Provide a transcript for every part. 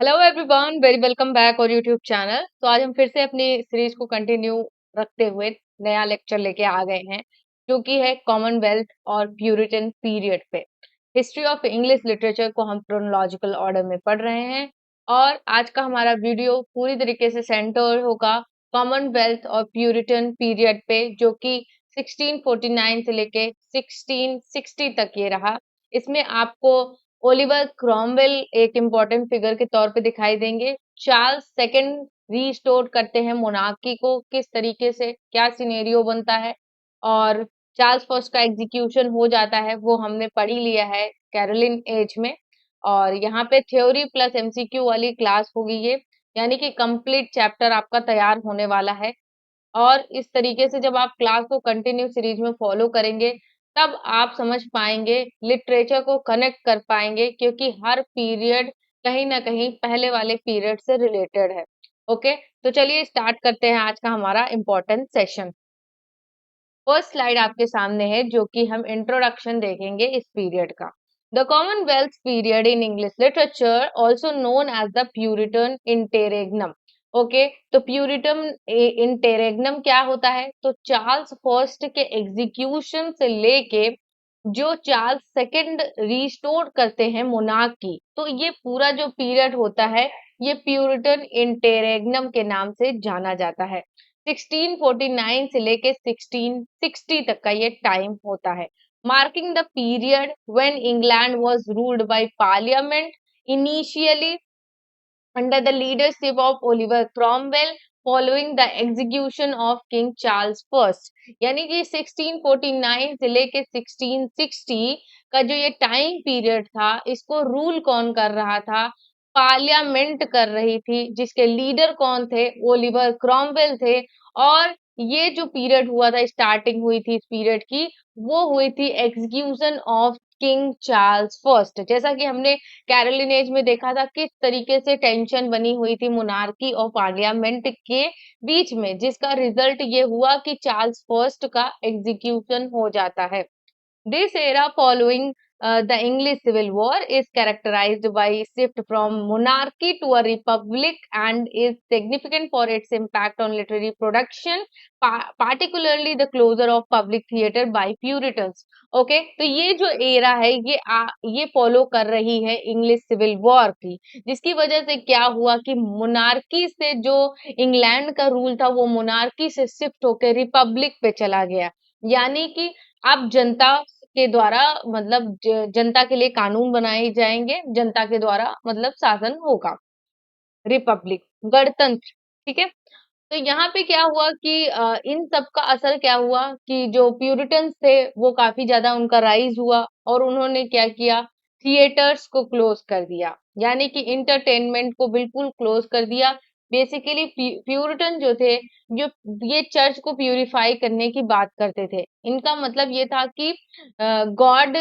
Hello everyone, very welcome back और YouTube channel. तो आज हम फिर से अपनी सीरीज को कंटिन्यू रखते हुए नया लेक्चर लेके आ गए हैं, जो कि है कॉमनवेल्थ और प्यूरिटन पीरियड पे। हिस्ट्री ऑफ इंग्लिश लिटरेचर को हम क्रोनोलॉजिकल ऑर्डर में पढ़ रहे हैं और आज का हमारा वीडियो पूरी तरीके से सेंटर होगा कॉमनवेल्थ और प्यूरिटन पीरियड पे, जो कि 1649 से लेके 1660 तक ये रहा। इसमें आपको ओलिवर क्रॉमवेल एक इम्पोर्टेंट फिगर के तौर पे दिखाई देंगे। चार्ल्स सेकंड रीस्टोर करते हैं मोनार्की को, किस तरीके से क्या सिनेरियो बनता है, और चार्ल्स फर्स्ट का एग्जीक्यूशन हो जाता है, वो हमने पढ़ ही लिया है कैरोलिन एज में। और यहाँ पे थ्योरी प्लस एमसीक्यू वाली क्लास होगी ये, यानी कि कंप्लीट चैप्टर आपका तैयार होने वाला है। और इस तरीके से जब आप क्लास को कंटिन्यू सीरीज में फॉलो करेंगे, तब आप समझ पाएंगे, लिटरेचर को कनेक्ट कर पाएंगे, क्योंकि हर पीरियड कहीं ना कहीं पहले वाले पीरियड से रिलेटेड है। ओके, तो चलिए स्टार्ट करते हैं आज का हमारा इम्पोर्टेंट सेशन। फर्स्ट स्लाइड आपके सामने है, जो कि हम इंट्रोडक्शन देखेंगे इस पीरियड का। The Commonwealth period in English literature, also known as the Puritan interregnum. Okay, तो प्यूरिटन इंटेरेग्नम क्या होता है? तो चार्ल्स फर्स्ट के एग्जीक्यूशन से लेके जो चार्ल्स सेकंड रिस्टोर करते हैं मोनार्की, तो ये पूरा जो पीरियड होता है, ये प्यूरिटन इंटेरेग्नम के नाम से जाना जाता है। 1649 से लेके 1660 तक का ये टाइम होता है, marking the period when England was ruled by parliament initially under the leadership of Oliver Cromwell following the execution of King Charles First। यानी कि 1649 से लेके 1660 का जो ये टाइम पीरियड था, इसको रूल कौन कर रहा था? पार्लियामेंट कर रही थी, जिसके लीडर कौन थे? ओलिवर क्रॉमवेल थे। और ये जो पीरियड हुआ था, स्टार्टिंग हुई थी इस पीरियड की, वो हुई थी execution of king Charles first. जैसा कि हमने कैरोलिन एज में देखा था किस तरीके से टेंशन बनी हुई थी मोनार्की और पार्लियामेंट के बीच में, जिसका रिजल्ट ये हुआ कि चार्ल्स फर्स्ट का एग्जीक्यूशन हो जाता है। This era following the English Civil War is characterized by shift from monarchy to a republic and is significant for its impact on literary production, particularly the closure of public theatre by Puritans. Okay, तो ये जो era है, ये follow कर रही है English civil war की, जिसकी वजह से क्या हुआ कि मोनार्की से जो इंग्लैंड का रूल था, वो मोनार्की से शिफ्ट होकर रिपब्लिक पे चला गया। यानी कि अब जनता के द्वारा, मतलब जनता के लिए कानून बनाए जाएंगे, जनता के द्वारा मतलब शासन होगा, रिपब्लिक, गणतंत्र। ठीक है, तो यहाँ पे क्या हुआ कि इन सब का असर क्या हुआ कि जो प्यूरिटन्स थे, वो काफी ज्यादा उनका राइज हुआ और उन्होंने क्या किया? थिएटर्स को क्लोज कर दिया, यानी कि इंटरटेनमेंट को बिल्कुल क्लोज कर दिया। बेसिकली प्यूरिटन जो थे, जो ये चर्च को प्यूरिफाई करने की बात करते थे। इनका मतलब ये था कि गॉड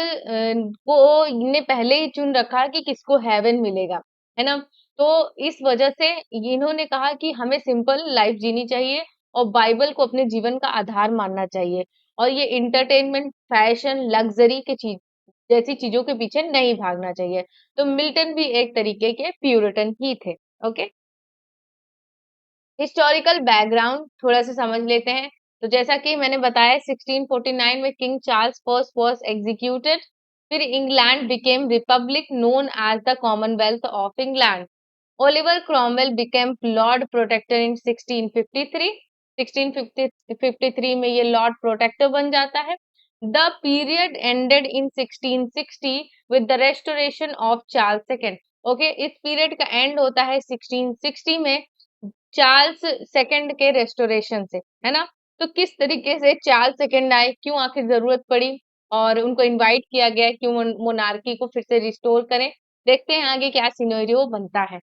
को ने पहले ही चुन रखा कि किसको हेवन मिलेगा, है ना। तो इस वजह से इन्होंने कहा कि हमें सिंपल लाइफ जीनी चाहिए और बाइबल को अपने जीवन का आधार मानना चाहिए, और ये इंटरटेनमेंट, फैशन, लग्जरी के चीज जैसी चीजों के पीछे नहीं भागना चाहिए। तो मिल्टन भी एक तरीके के प्यूरिटन ही थे। ओके, हिस्टोरिकल बैकग्राउंड थोड़ा सा समझ लेते हैं। तो जैसा कि मैंने बताया, 1649 में King Charles first was executed, फिर England became republic known as the Commonwealth of England. Oliver Cromwell became Lord Protector in 1653। 1653 में ये लॉर्ड प्रोटेक्टर बन जाता है। The period ended in 1660 with the Restoration of Charles second. Okay, इस period का end होता है 1660 में चार्ल्स सेकंड के रेस्टोरेशन से, है ना। तो किस तरीके से चार्ल्स सेकंड आए, क्यों आखिर जरूरत पड़ी, और उनको इनवाइट किया गया, क्यों मोनार्की को फिर से रिस्टोर करें, देखते हैं आगे क्या सिनेरियो बनता है।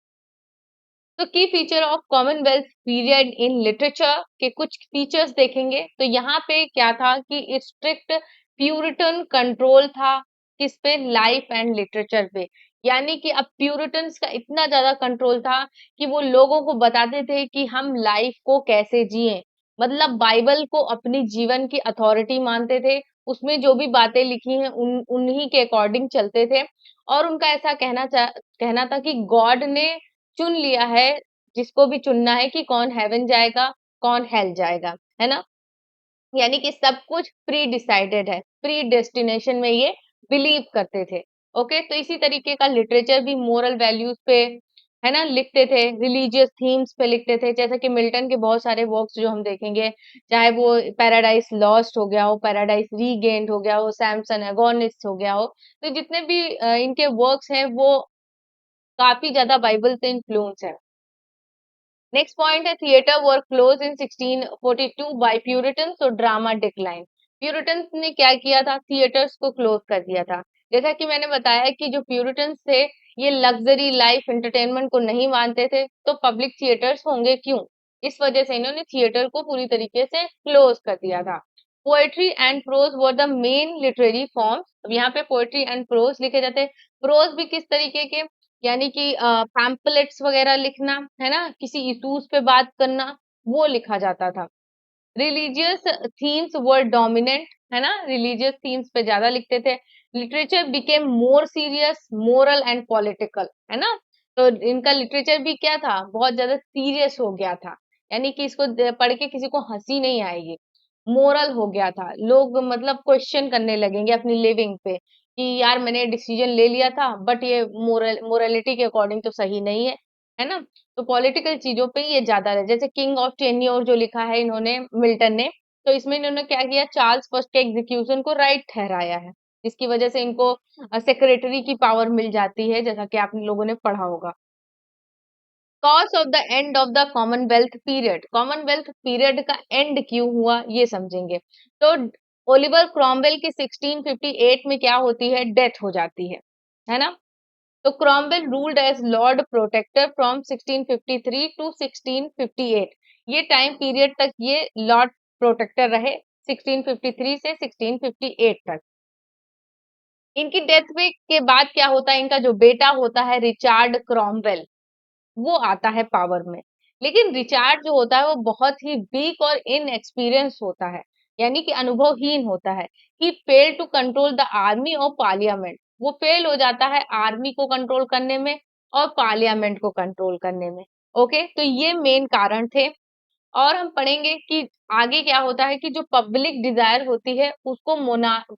तो की feature of Commonwealth period in literature के कुछ फीचर्स देखेंगे। तो यहाँ पे क्या था कि स्ट्रिक्ट प्यूरिटन कंट्रोल था, किस पे? लाइफ एंड लिटरेचर पे। यानी कि अब प्यूरिटन्स का इतना ज्यादा कंट्रोल था कि वो लोगों को बताते थे कि हम लाइफ को कैसे जिए, मतलब बाइबल को अपनी जीवन की अथॉरिटी मानते थे, उसमें जो भी बातें लिखी हैं उन्हीं के अकॉर्डिंग चलते थे। और उनका ऐसा कहना था कि गॉड ने चुन लिया है, जिसको भी चुनना है कि कौन हेवन जाएगा, कौन हेल जाएगा, है ना? यानी कि सब कुछ प्री डिसाइडेड है, प्री डेस्टिनेशन में ये बिलीव करते थे। ओके, तो इसी तरीके का लिटरेचर भी मोरल वैल्यूज पे, है ना, लिखते थे, रिलीजियस थीम्स पे लिखते थे, जैसे कि मिल्टन के बहुत सारे वर्क्स जो हम देखेंगे, चाहे वो पैराडाइज लॉस्ट हो गया हो, पैराडाइज रीगेन्ड हो गया हो, सैमसन एगोनिस्ट हो गया हो, तो जितने भी इनके वर्क्स हैं वो काफी ज्यादा बाइबल से इन्फ्लुएंस है। नेक्स्ट पॉइंट है theatre were close in 1642 by Puritan, तो ड्रामा डिक्लाइन। प्यूरिटन्स ने क्या किया था, थिएटर्स को क्लोज कर दिया था। जैसा कि मैंने बताया कि जो प्यूरिटन्स थे ये लग्जरी लाइफ एंटरटेनमेंट को नहीं मानते थे, तो पब्लिक थिएटर्स होंगे क्यों, इस वजह से इन्होंने थिएटर को पूरी तरीके से क्लोज कर दिया था। Poetry and prose were the main literary forms. अब यहाँ पे पोएट्री एंड प्रोज लिखे जाते हैं। प्रोज भी किस तरीके के, यानी कि पैम्पलेट्स वगैरह लिखना, है ना, किसी इश्यूज पे बात करना, वो लिखा जाता था। रिलीजियस थीम्स वर डोमिनेंट, है ना, रिलीजियस थीम्स पे ज्यादा लिखते थे। Literature became more serious, moral and political, है ना, तो इनका लिटरेचर भी क्या था, बहुत ज्यादा सीरियस हो गया था, यानी कि इसको पढ़ के किसी को हंसी नहीं आएगी। मोरल हो गया था, लोग मतलब क्वेश्चन करने लगेंगे अपनी लिविंग पे कि यार मैंने डिसीजन ले लिया था बट ये मोरालिटी के अकॉर्डिंग तो सही नहीं है ना। तो पॉलिटिकल चीजों पे ये ज्यादा है, जैसे किंग ऑफ टेन्योर जो लिखा है इन्होंने मिल्टन ने, तो इसमें इन्होंने क्या किया, चार्ल्स फर्स्ट के एग्जीक्यूशन को राइट ठहराया है, जिसकी वजह से इनको सेक्रेटरी की पावर मिल जाती है, जैसा कि आप लोगों ने पढ़ा होगा। Cause of the end of the Commonwealth period, Commonwealth period का एंड क्यों हुआ ये समझेंगे। तो ओलिवर क्रॉमवेल की 1658 में क्या होती है, डेथ हो जाती है ना। तो Cromwell ruled as Lord Protector from 1653 to 1658, ये टाइम पीरियड तक ये लॉर्ड प्रोटेक्टर रहे, 1653 से 1658 तक। इनकी डेथ के बाद क्या होता है, इनका जो बेटा होता है रिचार्ड क्रॉमवेल, वो आता है पावर में। लेकिन रिचार्ड जो होता है वो बहुत ही वीक और इनएक्सपीरियंस होता है, यानी कि अनुभवहीन होता है। He fail to control the army और पार्लियामेंट, वो फेल हो जाता है आर्मी को कंट्रोल करने में और पार्लियामेंट को कंट्रोल करने में। ओके, तो ये मेन कारण थे। और हम पढ़ेंगे कि आगे क्या होता है कि जो पब्लिक डिजायर होती है उसको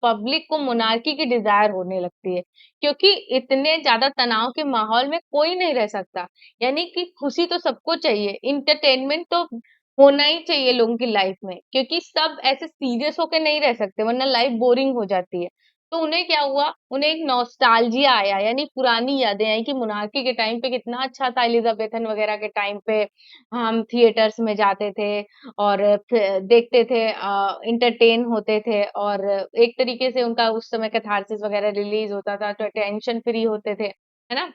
पब्लिक को मोनार्की की डिजायर होने लगती है, क्योंकि इतने ज्यादा तनाव के माहौल में कोई नहीं रह सकता। यानी कि खुशी तो सबको चाहिए, इंटरटेनमेंट तो होना ही चाहिए लोगों की लाइफ में, क्योंकि सब ऐसे सीरियस होकर नहीं रह सकते वरना लाइफ बोरिंग हो जाती है। तो उन्हें क्या हुआ, उन्हें एक नॉस्टैल्जिया आया, यानी पुरानी यादें आई कि मोनार्की के टाइम पे कितना अच्छा था, एलिजाबेथन वगैरह के टाइम पे हम थिएटर्स में जाते थे और देखते थे, इंटरटेन होते थे, और एक तरीके से उनका उस समय कैथारसिस वगैरह रिलीज होता था, तो टेंशन फ्री होते थे, है ना।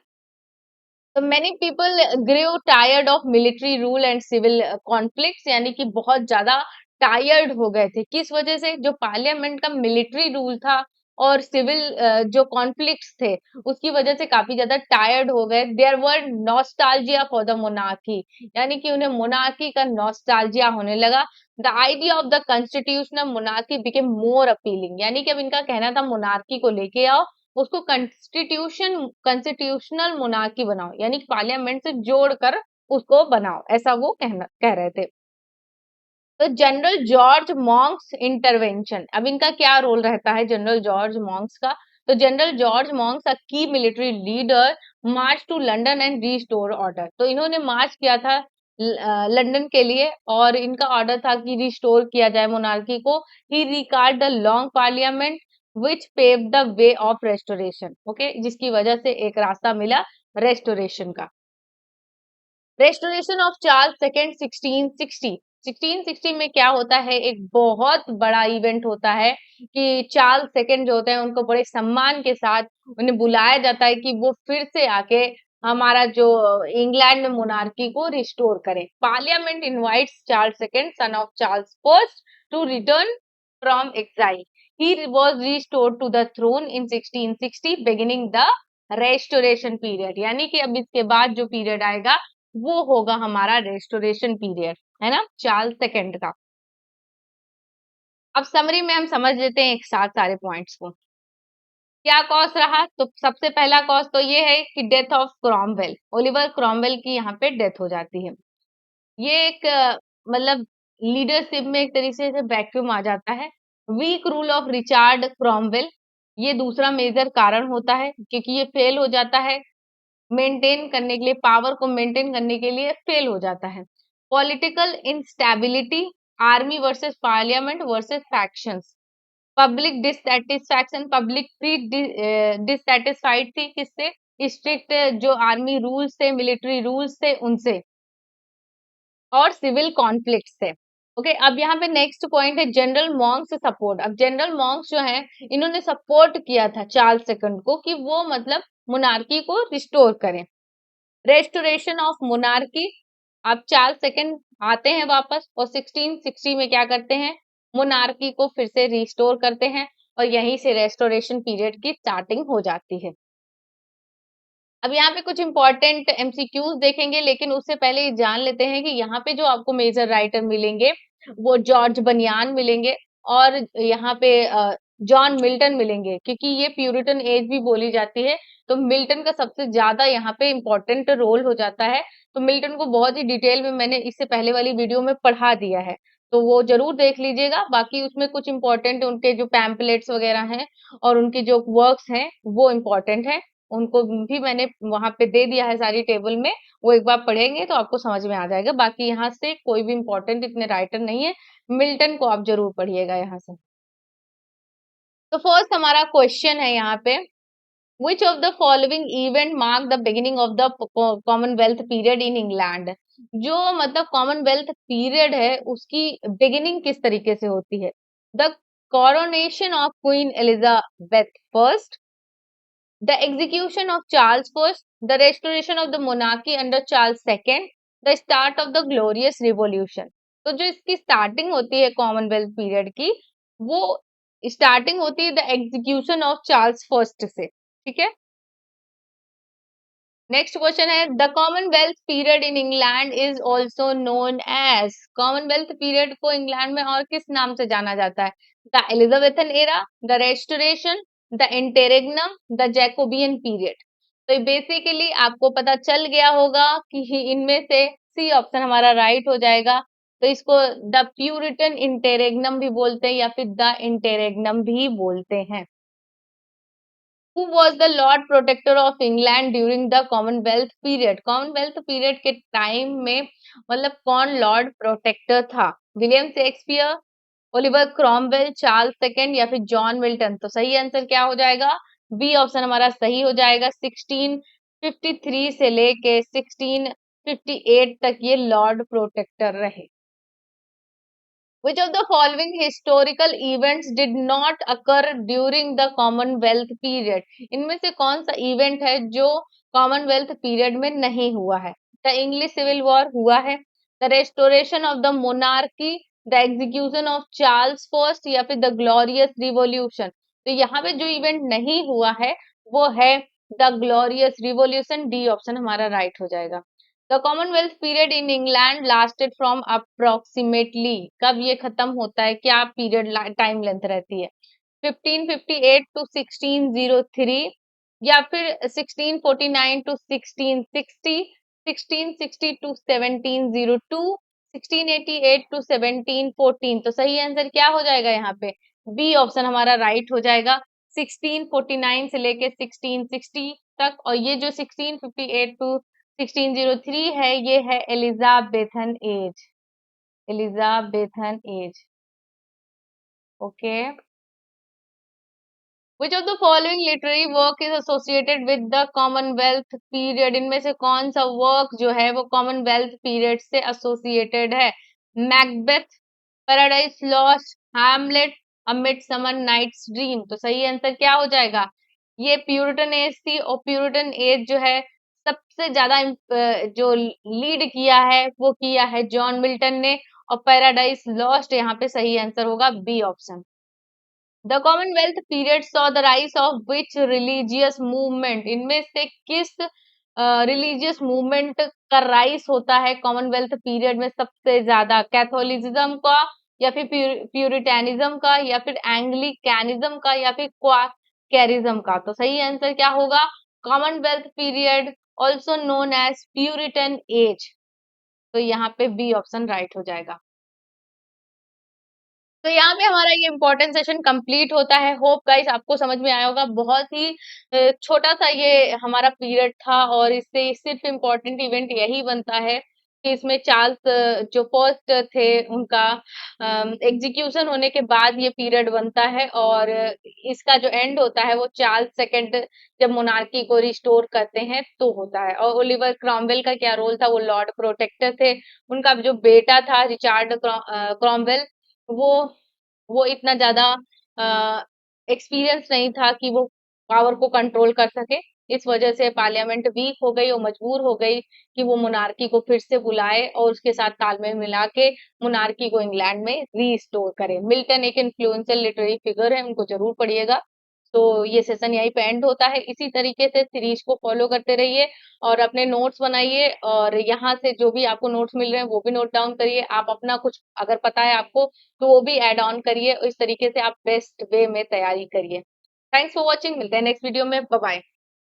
तो many people grew tired of military rule and civil conflicts, यानी कि बहुत ज्यादा टायर्ड हो गए थे, किस वजह से, जो पार्लियामेंट का मिलिट्री रूल था और सिविल जो कॉन्फ्लिक्ट्स थे उसकी वजह से काफी ज्यादा टायर्ड हो गए। There were nostalgia for the monarchy, यानी कि उन्हें मोनार्की का नॉस्टैल्जिया होने लगा। The idea of the constitutional monarchy became more appealing, यानी कि अब इनका कहना था मोनार्की को लेके आओ, उसको कॉन्स्टिट्यूशनल मोनार्की बनाओ, यानी कि पार्लियामेंट से जोड़कर उसको बनाओ, ऐसा वो कह रहे थे। तो जनरल जॉर्ज मॉन्क्स इंटरवेंशन, अब इनका क्या रोल रहता है जनरल जॉर्ज मॉन्क्स का। तो जनरल जॉर्ज मॉन्क्स अ की military leader March two London and restore order, तो इन्होंने मार्च किया था लंदन के लिए और इनका ऑर्डर था कि रिस्टोर किया जाए मोनार्की को। He recalled the Long Parliament which paved the way of Restoration, okay, जिसकी वजह से एक रास्ता मिला रेस्टोरेशन का। रेस्टोरेशन ऑफ चार्ल्स सेकेंड 1660, 1660 में क्या होता है, एक बहुत बड़ा इवेंट होता है कि चार्ल्स सेकेंड जो होते हैं उनको बड़े सम्मान के साथ उन्हें बुलाया जाता है कि वो फिर से आके हमारा जो इंग्लैंड में मोनार्की को रिस्टोर करें। Parliament invites Charles second son of Charles first to return from exile. He was restored to the throne in 1660 beginning the restoration period, यानी कि अब इसके बाद जो पीरियड आएगा वो होगा हमारा रेस्टोरेशन पीरियड, है ना, चार्ल्स सेकंड का। अब समरी में हम समझ लेते हैं एक साथ सारे पॉइंट्स को। क्या कॉज रहा? तो सबसे पहला कॉज तो ये है कि death of Cromwell, Oliver Cromwell की यहाँ पे डेथ हो जाती है। ये एक मतलब लीडरशिप में एक तरीके से वैक्यूम आ जाता है। Weak rule of Richard Cromwell, ये दूसरा मेजर कारण होता है, क्योंकि ये फेल हो जाता है मेंटेन करने के लिए, पावर को मेंटेन करने के लिए फेल हो जाता है। Political instability, army versus parliament versus factions, public dissatisfaction, public भी डिससेटिस्फाइड थी किससे? स्ट्रिक्ट जो आर्मी रूल्स थे, मिलिट्री रूल्स थे उनसे, और सिविल कॉन्फ्लिक्ट से। ओके, अब यहाँ पे नेक्स्ट पॉइंट है जनरल मॉन्क्स सपोर्ट। अब जनरल मॉन्क्स जो है, इन्होंने सपोर्ट किया था चार्ल्स सेकंड को कि वो मतलब मोनार्की को रिस्टोर करें, रेस्टोरेशन ऑफ मोनार्की। अब चार्ल्स सेकंड आते हैं वापस और 1660 में क्या करते हैं? मोनार्की को फिर से रिस्टोर करते हैं, और यहीं से रेस्टोरेशन पीरियड की स्टार्टिंग हो जाती है। अब यहाँ पे कुछ इंपॉर्टेंट एमसीक्यूज देखेंगे, लेकिन उससे पहले ये जान लेते हैं कि यहाँ पे जो आपको मेजर राइटर मिलेंगे वो जॉर्ज बनियान मिलेंगे, और यहाँ पे जॉन मिल्टन मिलेंगे, क्योंकि ये प्यूरिटन एज भी बोली जाती है। तो मिल्टन का सबसे ज्यादा यहाँ पे इम्पोर्टेंट रोल हो जाता है। तो मिल्टन को बहुत ही डिटेल में मैंने इससे पहले वाली वीडियो में पढ़ा दिया है, तो वो जरूर देख लीजिएगा। बाकी उसमें कुछ इंपॉर्टेंट उनके जो पैम्पलेट्स वगैरह हैं और उनकी जो वर्क्स हैं वो इम्पोर्टेंट है, उनको भी मैंने वहां पे दे दिया है सारी टेबल में। वो एक बार पढ़ेंगे तो आपको समझ में आ जाएगा। बाकी यहाँ से कोई भी इंपॉर्टेंट इतने राइटर नहीं है, मिल्टन को आप जरूर पढ़िएगा यहाँ से। तो फर्स्ट हमारा क्वेश्चन है यहाँ पे, which of the following event mark the beginning of the Commonwealth period in England? जो मतलब कॉमनवेल्थ पीरियड है उसकी बिगिनिंग किस तरीके से होती है? The coronation of queen Elizabeth first, the execution of Charles I, the restoration of the monarchy under Charles II, the start of the glorious revolution। तो जो इसकी स्टार्टिंग होती है कॉमनवेल्थ पीरियड की, वो स्टार्टिंग होती है the execution of Charles first से। ठीक है, नेक्स्ट क्वेश्चन है, the Commonwealth period in England is also known as, Commonwealth period को इंग्लैंड में और किस नाम से जाना जाता है? The Elizabethan era, the Restoration, the interregnum, the Jacobean period. तो बेसिकली आपको पता चल गया होगा कि इनमें से सी ऑप्शन हमारा राइट हो जाएगा। तो इसको द प्यूरिटन इंटेरेग्नम भी बोलते हैं या फिर द इंटेरेग्नम भी बोलते हैं। Who was the Lord Protector of England during the Commonwealth period? Commonwealth period के टाइम में मतलब कौन लॉर्ड प्रोटेक्टर था? William Shakespeare, Oliver Cromwell, Charles second या फिर जॉन मिल्टन? तो सही आंसर क्या हो जाएगा? बी ऑप्शन हमारा सही हो जाएगा। 1653 से लेके 1658 तक ये लॉर्ड प्रोटेक्टर रहे। Which of the following historical events did not occur during the Commonwealth period? इनमें से कौन सा इवेंट है जो कॉमनवेल्थ पीरियड में नहीं हुआ है? द इंग्लिश सिविल वॉर हुआ है, the Restoration of the monarchy, the execution of Charles first या फिर द ग्लोरियस रिवॉल्यूशन? तो यहाँ पे जो इवेंट नहीं हुआ है वो है the glorious revolution. D option हमारा राइट हो जाएगा। The Commonwealth period in England lasted from approximately, कब ये खत्म होता है, क्या पीरियड टाइम लेंथ रहती है? 1558 टू 1603 या फिर 1649 टू 1660, 1660 टू 1702, 1688 टू 1714? तो सही आंसर क्या हो जाएगा यहाँ पे? बी ऑप्शन हमारा राइट हो जाएगा। 1649 से लेके 1660 तक, और ये जो 1658 टू 1603 है ये है Elizabethan age, Elizabethan age. Okay, which of the following literary work is associated with the Commonwealth period? इनमें से कौन सा वर्क जो है वो कॉमनवेल्थ पीरियड से एसोसिएटेड है? मैकबेथ, पैराडाइज लॉस्ट, हैमलेट, अ मिडसमर नाइट्स ड्रीम? तो सही आंसर क्या हो जाएगा? ये प्यूरिटन एज थी, और प्यूरिटन एज जो है सबसे ज्यादा जो लीड किया है वो किया है जॉन मिल्टन ने, और पैराडाइज लॉस्ट यहाँ पे सही आंसर होगा B option. The Commonwealth period saw the rise of which religious movement? इनमें से किस रिलीजियस मूवमेंट का राइज होता है कॉमनवेल्थ पीरियड में सबसे ज्यादा? कैथोलिसिज्म का या फिर प्यूरिटेनिज्म का या फिर एंग्लिकैनिज्म का या फिर कैरिज्म का। तो सही आंसर क्या होगा? Commonwealth period, also known as Puritan age. तो यहाँ पे बी ऑप्शन राइट हो जाएगा। तो यहाँ पे हमारा ये इम्पोर्टेंट सेशन कंप्लीट होता है। होप गाइस आपको समझ में आया होगा। बहुत ही छोटा सा ये हमारा पीरियड था और इससे सिर्फ इम्पोर्टेंट इवेंट यही बनता है कि इसमें चार्ल्स जो फर्स्ट थे उनका एग्जीक्यूशन होने के बाद ये पीरियड बनता है, और इसका जो एंड होता है वो चार्ल्स सेकंड जब मोनार्की को रिस्टोर करते हैं तो होता है। और ओलिवर क्रॉमवेल का क्या रोल था? वो लॉर्ड प्रोटेक्टर थे। उनका जो बेटा था रिचार्ड क्रॉमवेल, वो इतना ज्यादा एक्सपीरियंस नहीं था कि वो पावर को कंट्रोल कर सके। इस वजह से पार्लियामेंट वीक हो गई और मजबूर हो गई कि वो मोनार्की को फिर से बुलाए और उसके साथ तालमेल मिला के मोनार्की को इंग्लैंड में रीस्टोर करे। मिल्टन एक इन्फ्लुएंशियल लिटरेरी फिगर है, उनको जरूर पढ़िएगा। तो ये सेशन यहीं पे एंड होता है। इसी तरीके से सीरीज को फॉलो करते रहिए और अपने नोट्स बनाइए, और यहाँ से जो भी आपको नोट्स मिल रहे हैं वो भी नोट डाउन करिए। आप अपना कुछ अगर पता है आपको तो वो भी ऐड ऑन करिए। इस तरीके से आप बेस्ट वे में तैयारी करिए। Thanks for watching. मिलते हैं नेक्स्ट वीडियो में। Bye bye.